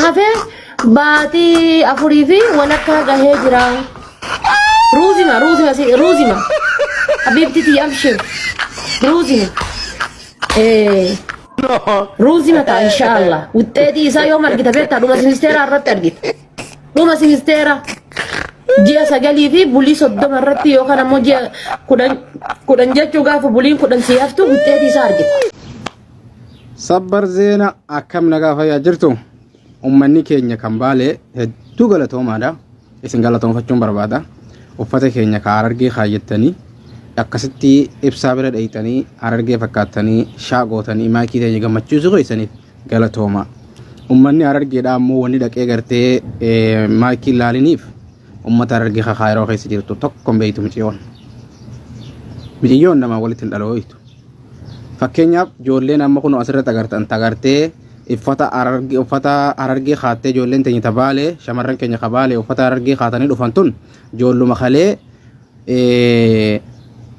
هفه باتي أفريفي ولك هجرة روزي ما حبيبتي تي أبشر روزي روزي متى إن شاء الله والتادي إذا يوم أرجع بيتها روما سينستيرا الرت أرجع روما سينستيرا جيا سجالي في بوليس قدام الرت يوكان مو جيا كودن جاتو غاف بولين كودن سيافتو والتادي سارجع صبر زينة أكم نجافة يا جرتو أمني كينيا كمبالي هدو غلطهم هذا إسن غلطهم فتشون بربادا وفتح كينيا كاررجي خايتني akkasitti ibsaa bira dheeytanii Harargee fakkaatanii shaaqootanii maakii ta'e gammachiisu qoysaniif galatooma. Ummanni Harargeedhaa ammoo wanni dhaqee gartee maakii laaliniif ummata Harargee kakaayiroo keessa jirtu tokko beeytu miciyyoon nama walitti hin dhalooytu. Fakkeenyaaf ijoolleen amma kun asirratti agartan tagartee uffata Harargee kaattee ijoolleen teenya tabaalee shamarran keenya kabaalee uffata Harargee kaatanii dhufan tun ijoolluma kalee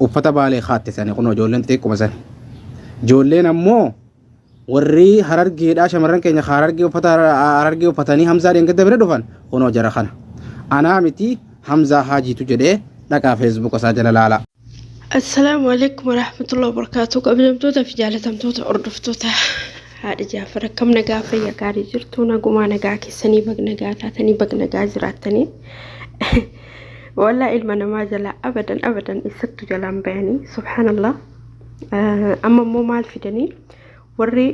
uffata baalee khaatte sani kun ijoolleen xiqquma san ijoolleen ammoo warri Harargeedhaa shamarran keenya Harargee uffata Harargee uffatanii Hamzaa deengedda bira dhufan kun jara kana anaa miti Hamzaa Haajiitu jedhee dhaqaa Facebook isaa jala laala. Assalaamu alaykum wa rahmatullahi wa barakaatuh. Qablamtoota fi jaalatamtoota hordoftoota haadha Jaafar akkam nagaa fayyaa gaarii jirtu nagumaa nagaa keessanii bagnagaa taatanii bagnagaa jiraattanii والله إلما ما جلا أبدا إستو جلام بياني سبحان الله أما مو مال فيدني وري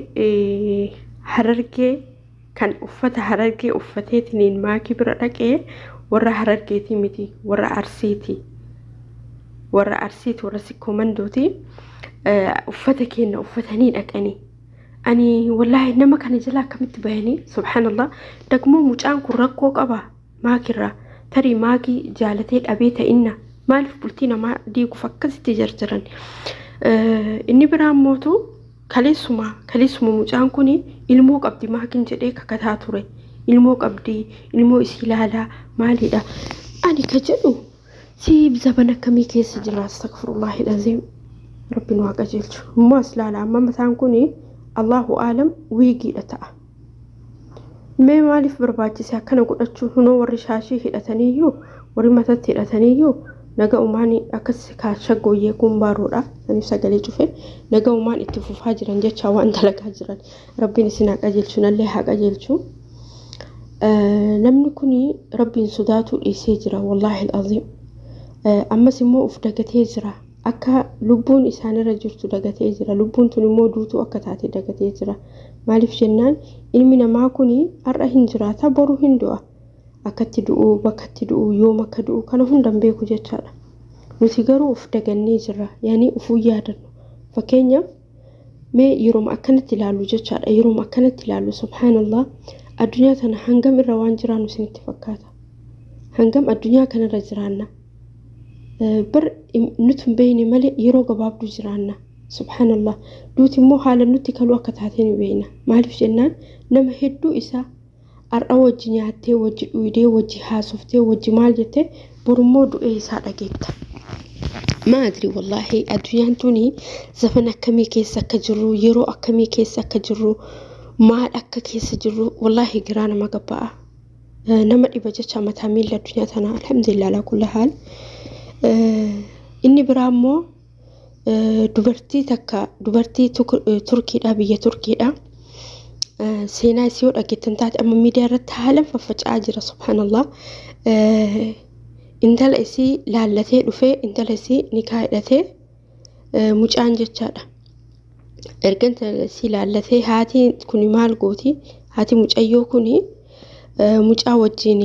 حرركي كان أفت حرركي أفتيتنين ما كبرتك ورا حرركي تيمتي ورا أرسيتي ورا سيكومندوتي أفتك إن أفتنين أكني أني والله إنما كان جلا كمت بياني سبحان الله دقمو مجان كرقوك أبا ما كرا تري ماكي جالتي أبيتا إنا مالف بلتينا ما ديكو فكستي جرجران إني برام موتو كاليسوما مجان كوني إلموك أبدي ماكين جديك كتاتوري إلموك أبدي إلمو إسيلالا مالي دا أني كجلو سيب زبنا كمي كيس جرا استغفر الله العظيم ربنا واقع جلجو ما أسلالا أما مثلا كوني الله أعلم ويجي لتا ما مالف برباجيسا كان قدچو هنو ورشاشي هدتنيو ورمتت هدتنيو نغا اوماني اكس كا شغويه كومبارودا اني سغلي جوفه نغا اومان اتفوفا جيران جچا وان دلقا جيران ربي سنا قجلچو نله ها قجلچو نمني كوني ربي سوداتو ايسيجرا والله العظيم اما سمو افدغتي جرا akka lubbuun isaanirra jirtu dagatee jira lubbuun tun immoo duutu akka taate dagatee jira maaliif jennaan ilmi namaa kuni har'a hin jiraata boru hin du'a akkatti du'u bakkatti du'u yoom akka du'u kana hundan beeku jechaadha nuti garuu uf dagannee jira yaani ufuu yaadannu fakkeenyaaf mee yeroo akkanatti ilaalu jechaadha yeroo akkanatti ilaalu subhanallah addunyaa tana hangam irra waan jiraannu isinitti fakkaata hangam addunyaa kanarra jiraanna بر نتم بيني ملء يروق بابدو جرانا سبحان الله دوتي مو حالا نتي كالوا كتاتيني بينا مالف جنان نم هدو إسا أرأو جنياتي وجي ويدي وجي حاسفتي وجي مالجتي برمودو إيسا لقيت ما أدري والله أدويان توني زفن أكمي كيسا كجرو يرو أكمي كيسا كجرو مال أكا كيسا جرو والله قرانا ما قبعا نما إبجتشا متامين لدنيا تنا الحمد لله على كل حال inni biraammoo dubartii turkiidha biyya turkiidha seenaa isii dhageettan taate amma miidiyaa irratti haalan faffaca'aa jira subhanallah intala isii laallatee dhufee intala isii nikaa hidhatee mucaan jechaadha erga intala isii laallatee haati kuni maal gooti haati mucayyoo kuni mucaa wajjin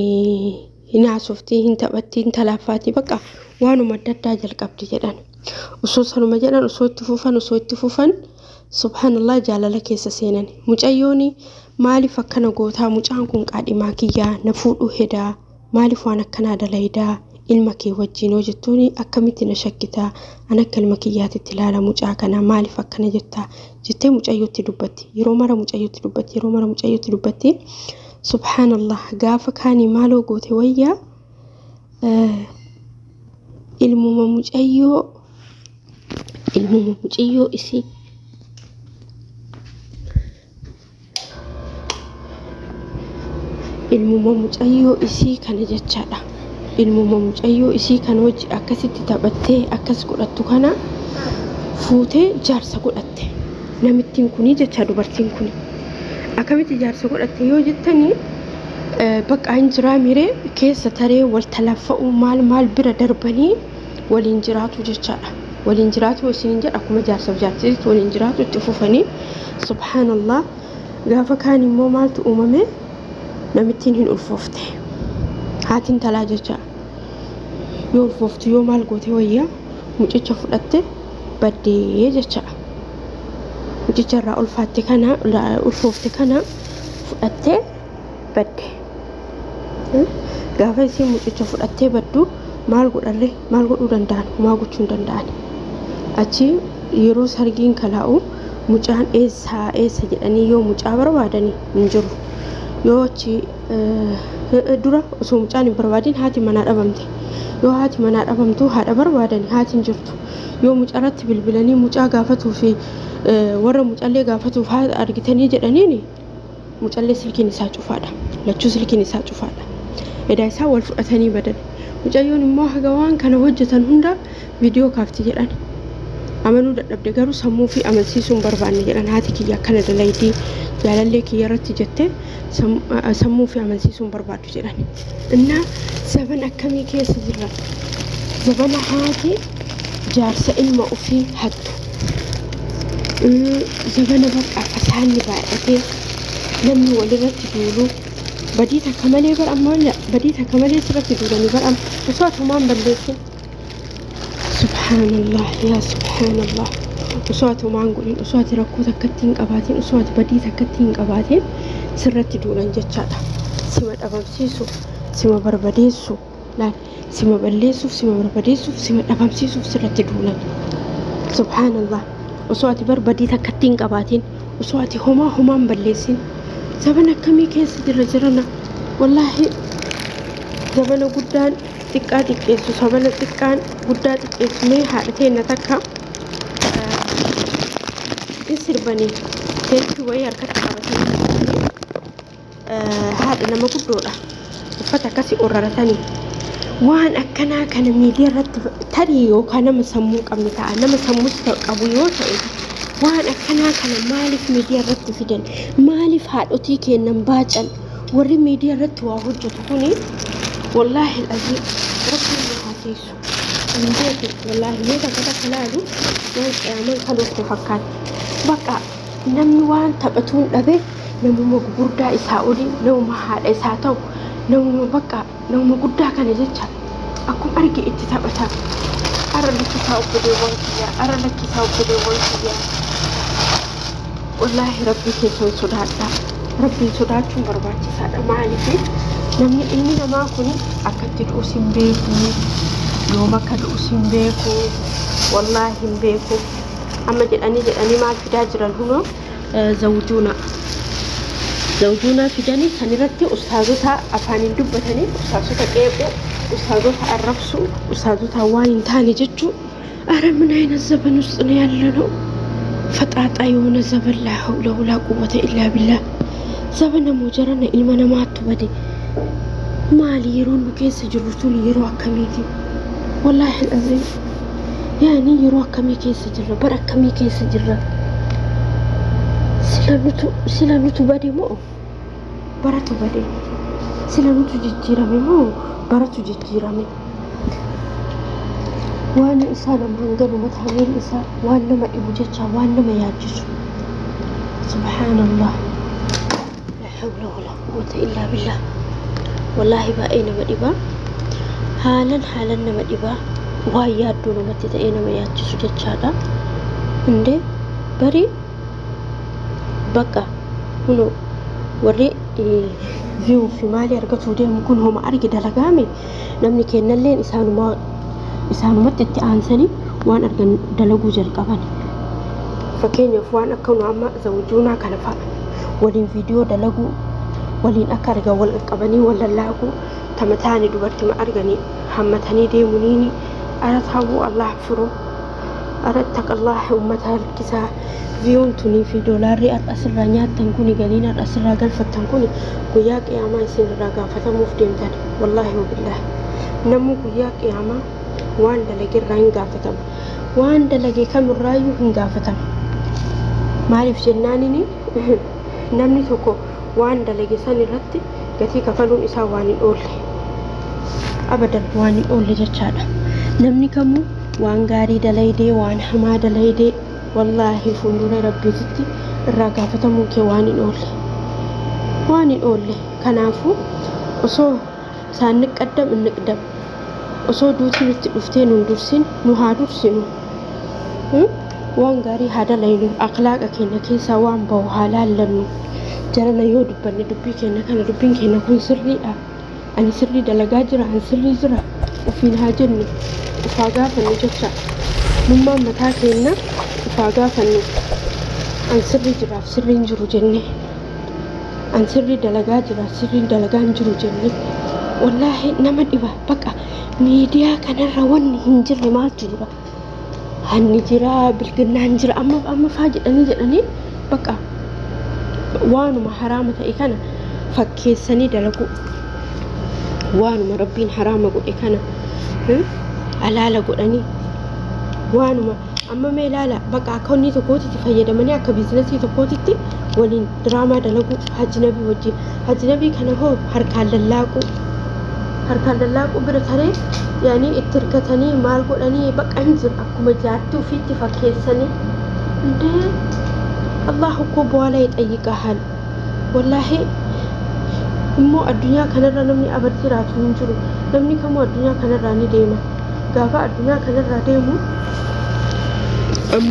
hinaasoftii hin taphattii hin talaaffaatii bakka waanuma daddaa jalqabdi jedhan osoo sanuma jedhan osoo itti fufan subhanallah jaalala keessa seenan mucayyooni maaliif akkana gootaa mucaan kun qaadhimaa kiyyaa na fuudhu hedaa maaliif waan akkanaa dalaydaa ilma kee wajjin hojjettuuni akkamitti na shakkitaa an akka ilma kiyyaatitti ilaala mucaa kana maaliif akkana jettaa jettee mucayyootti dubbatti yeroo mara mucayyootti dubbatti subhanallah gaafa kaanii maaloo goote wayyaa ilmuma mucayyoo isii ilmuma mucayyoo isii kana jechaadha. Ilmuma mucayyoo isii kana hojii akkasitti taphattee akkas godhattu kana fuutee jaarsa godhatte. Namittiin kuni jecha dubartiin kuni akkamitti jaarsa godhatte yoo jettanii bakka hin jiraa miree keessa taree wal talaffa'u maal bira darbanii waliin jiraatu jechaadha. Waliin jiraatu isin jedha akkuma jaarsaaf jaartiitti waliin jiraatu itti fufanii subhaanallah. Gaafa kaan immoo maaltu uumame namittiin hin ulfoofte. Haatiin talaa jecha yoo ulfooftu yoo maal goote wayyaa mucicha fudhatte baddee jechaadha. Mucicha irraa ulfaatte kana ulfoofte kana fudhattee badde. Gaafa isin mucicha fudhattee baddu maal godhuu danda'an maa gochuu danda'an. Achi yeroo sargiin kalaa'u mucaan eessa jedhanii yoo mucaa barbaadanii hin jiru. Yoo achi dura osoo mucaan hin barbaadin haati manaa dhabamte. Yoo haati manaa dhabamtu haadha barbaadanii haati hin jirtu. Yoo mucaarratti bilbilanii mucaa gaafatuu fi warra mucaallee gaafatuuf haadha argitanii jedhaniini mucaallee silkiin isaa cufaadha. Lachuu silkiin isaa cufaadha. Edaa isaa wal fudhatanii badan. Mucayyoon immoo haga waan kana hojjetan hunda viidiyoo kaafti jedhan. Amanuu dadhabde garuu sammuu fi amansiisuun barbaanne jedhan haati kiyya akkana dalaydii jaalallee kiyya irratti jettee sammuu fi amansiisuun barbaadu jedhan. Innaa zaban akkamii keessa jirra? Zabana haati jaarsa ilma ofii hattu. Zabana bakka fasaanni baay'atee namni walirratti duulu badii takka malee barammonya badii takka malee sirratti duulanii baram osoo atumaan balleessin. Subhaanallah yaa subhaanallah. Osoo atumaan godhin osoo ati rakkoo takkatti hin qabaatiin osoo ati badii takkatti hin qabaatiin sirratti duulan jechaadha. Sima dhabamsiisuuf sima barbadeessu laal sima balleessuuf sima barbadeessuuf sima dhabamsiisuuf sirratti duulan. Subhaanallah. Osoo ati badii takkatti hin qabaatiin osoo ati homaan balleessin. Zabana akkamii keessa jirana wallaahi zabana guddaan xiqqaa xiqqeessu zabana xiqqaan guddaa xiqqeessu mee haadha teenna takka sirbanii teessi wayii harkatti qabatanii haadha nama guddoodha uffata akkasii qorraratanii waan akkanaa kana miidiyaa irratti tarii yookaan nama sammuu qabni ta'a nama sammuus qabu yoo ta'e waan akkanaa kana maaliif miidiyaa irratti fidan maaliif haadhotii kennan baacan warri miidiyaa irratti waa hojjetu kuni wallaahi alazim rabbiin nu haateessu hin beeku wallaahi mee takka laalu waan qiyaaman kalootti fakkaata bakka namni waan taphatuun dhabe namuma gurguddaa isaa olii namuma haadha isaa ta'u namuma bakka namuma guddaa kana jecha akkuma arge itti taphata ara lakkisaa obboleewwan kiyyaa والله ربي كيسون صداقة ربي صداقة برباتي سادة مالكي نمني إني لما كني أكتر أسم بيكو يوم أكتر أسم بيكو والله بيكو أما جلاني ما في داجر هنا زوجونا في جاني سنرتي أستاذتها أفاني دبتني أستاذتها كيبو أستاذتها الرفسو أستاذتها وين تاني جتشو أرى من أين الزبن الصنيع لنو فترات أيون الزبن لا حول ولا قوة إلا بالله زبن مجرنا إلمنا ما تبدي مالي يرون بكيس جرتولي يروح كميتي والله العظيم يعني يروح كمي كيس جرة برا كمي كيس جرة سلامتو بدي مو برا تبدي سلامتو جيرامي مو برا تجيرامي وانا إنسانة مهنجر ومتحمل إنسان وانا ما إبوجتها وانا ما يعجزه سبحان الله لا حول ولا قوة إلا بالله والله بأينا مدبا حالا مدبا ويادون متتأينا ما يعجزه جتشادا عندي بري بقى هنو وري فيو في مالي أرقصوا ديهم يكون هم أرقي دلقامي نمني كينا اللين isaanumatti itti aansanii waan argan dalaguu jalqaban fakkeenyaaf waan akka nu amma zawjuunaa kana fa'a waliin viidiyoo dalaguu waliin akka argan wal qabanii wal lallaaquu tamataani dubartii ma arganii hammatanii deemuniini ara taabuu Allah furu arattaqallah ummata harkisaa viyuun tunii fi doolaarri asirraa nyaattan kuni galiin asirraa galfattan kuni guyyaa qiyaamaa isinirraa gaafatamuuf deemtan wallaahi wabillaahi namni guyyaa qiyaamaa waan dalageerraa hin gaafatamu waan dalage kamirraayyuu hin gaafatamu maaliif jennaanini namni tokko waan dalage san irratti gatii kafaluun isaa waan hin oolle abadan waan hin oolle jechaadha namni kamuu waan gaarii dalaydee waan hamaa dalaydee wallaahi fuuldura rabbiitti irraa gaafatamuu kee waan hin oolle kanaafuu osoo isaan niqqaddam hin niqdam osoo duutiin itti dhuftee nun dursin nu haa dursinu waan gaarii haa dalaynu akhlaaqa keenya keessaa waan bahu haa laallannu jarana yoo dubbanne dubbii keenya kana dubbiin keenya kun sirriidha ani sirrii dalagaa jira ani sirrii jira ufiin haa jennu ufaa gaafannu jecha nummaan mataa keenya ufaa gaafannu an sirrii jiraaf sirriin jiru jenne an sirrii dalagaa jiraaf sirriin dalagaa hin jiru jenne wallaahi nama dhiba baqa miidiyaa kanarra wanni hin jirre maaltu jira hanni jira bilginnaan jira amma faa jedhanii baqa waanuma haraama ta'e kana fakkeessanii dalagu waanuma rabbiin haraama godhe kana alaala godhanii waanuma amma mee ilaala baqa akka inni tokkootitti fayyadamanii akka biizinasii tokkootitti waliin diraamaa dalagu hajnabii wajjin hajnabii kana hoo harkaan lallaaqu bira taree yaani itti hirkatanii maal godhanii baqa hin jiru akkuma jaartii ofiitti fakkeessanii indee Allah ko bwala yixayyiqaሃል wallahi immoo addunyaa kanarra namni abad jiraatu hin jiru namni kamuu addunyaa kanarraa ni deema gaafa addunyaa kanarraa deemu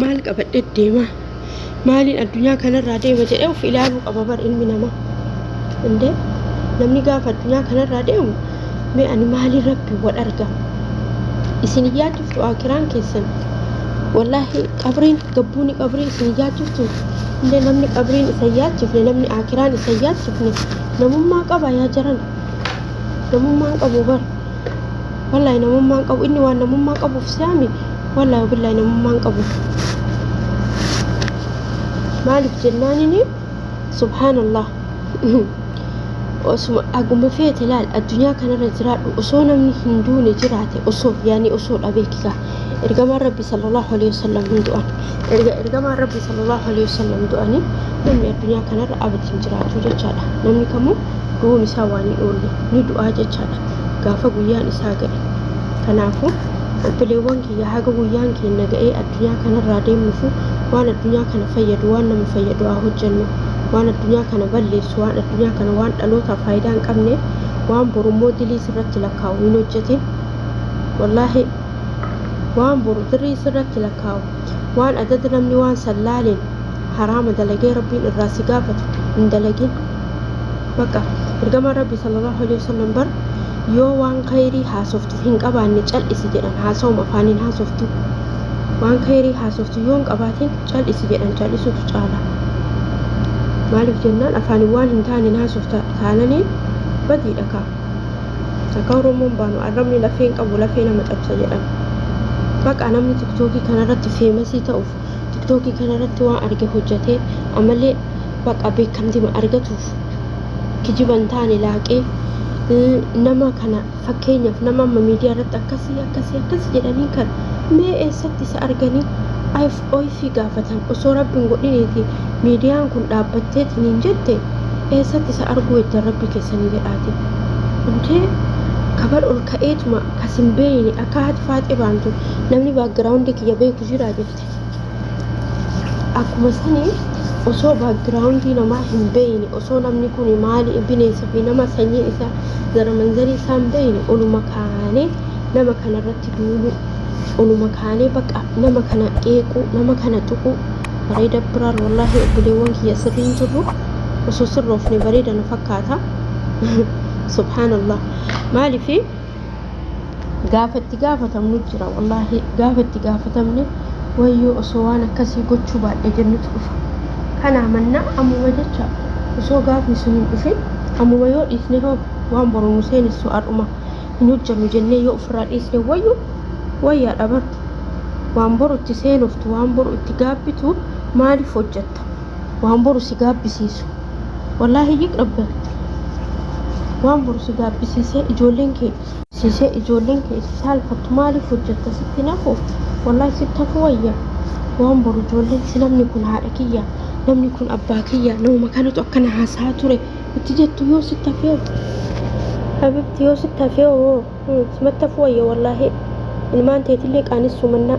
maal qabadhe deema maaliin addunyaa kanarraa deema jedhee of ilaaluu qaba bar ilmi namaa indee namni gaafa addunyaa kanarraa deemu mee ani maalii rabbi wal arga isin yaaduftu akiraan keessan wallahi qabriin gabbuuni qabrii isin yaaduftu inde namni qabriin isa yaadufne namni akiraan isa yaadufne namummaa qaba yaa jaran namummaa qabu bar wallahi namummaa qabu inni waan namummaa qabuuf saami wallahi billahi namummaa qabu maalif jennaanini subhanallah osuma aguma feete laal addunyaa kanarra jiraadhu osoo namni hin duune jiraate osoo yaani osoo dhabeekika ergamaan rabbi sallallahu alaihi wasallam du'an ergamaan rabbi sallallahu alaihi wasallam du'ani namni addunyaa kanarra abadin jiraatu jechaadha namni kamuu du'uun isaa waan hin oolle ni du'aa jechaadha gaafa guyyaan isaa ga'e kanaafuu obboleewwan kiyya haga guyyaan keenya ga'ee addunyaa kanarraa deemnufu waan addunyaa kana fayyadu waan nama fayyadu haa hojjennu waan addunyaa kana balleessu waan addunyaa kana waan dhalootaaf faayidaa hin qabne waan borummoo dilii sirratti lakkaa'u hin hojjetin wallaahi waan boru dilii sirratti lakkaa'u waan adada namni waan sallaaleen haraama dalagee rabbiin irraa si gaafatu hin dalagin baqa ergamaan rabbi sallallahu alaihi wasallam bar yoo waan khayrii haasoftu hin qabaanne cal'isi jedhan haasawuma afaaniin haasoftu waan khayrii haasoftu yoo hin qabaatin cal'isi jedhan cal'isutu caala maaliif jennaan afaaniin waan hin taane haasofta taananii badiidha kaa akka oromoon baanu arrabni lafeen qabu lafee nama cabsa jedhan baqa namni tiktookii kanarratti feemasii ta'uuf tiktookii kanarratti waan arge hojjetee amalee baqa beekamtii argatuuf kijiban taane laaqee nama kana fakkeenyaaf nama amma miidiyaa irratti akkasii jedhanii kan mee eessatti isa arganii ofii gaafatan osoo rabbiin godhineeti miidiyaan kun dhaabbatteetiin hin jette eessatti isa arguu itti rabbi keessanii jedhaati intee kabar ol ka'eetuma kasin beeyni akka haati faaxee baantu namni baagiraawundi kiyya beeku jiraa jette akkuma sanii osoo baagiraawundii namaa hin beeyni osoo namni kun maali bineensa fi nama sanyiin isaa gara manzarii isaa hin beeyni oluma kaanee nama kanarratti duulu oluma kaanee baqa nama kana qeequu nama kana tuquu bareeda biraar wallaahi obboleewwan kiyya sirriin jirru osoo sirroofne bareeda na fakkaata subhaanallah maalifi gaafatti gaafatamnu jira wallaahi gaafatti gaafatamne wayyoo osoo waan akkasii gochuu baadhe jennutu dhufa kana manna ammuma jecha osoo gaafni sun hin dhufin ammuma yoo dhiisne hoo waan boru nu seenessu adhuma hin hojjannu jennee yoo ofirraa dhiisne wayyaa dhabar waan boru itti seenuftu waan boru itti gaabbitu maaliif hojjetta waan boru si gaabbisiisu wallaahi yiqrabba waan boru si gaabbisiisee ijoolleen kee saalfattu maaliif hojjetta sitti nafu wallaahi sitti hafu wayya waan boru ijoolleen si namni kun haadha kiyya namni kun abbaa kiyya nama kanatu akkana haasaa ture itti jettu yoo sitti hafee habibti yoo sitti hafee sitti hafu wayya wallaahi ilmaan teetillee qaanessu manna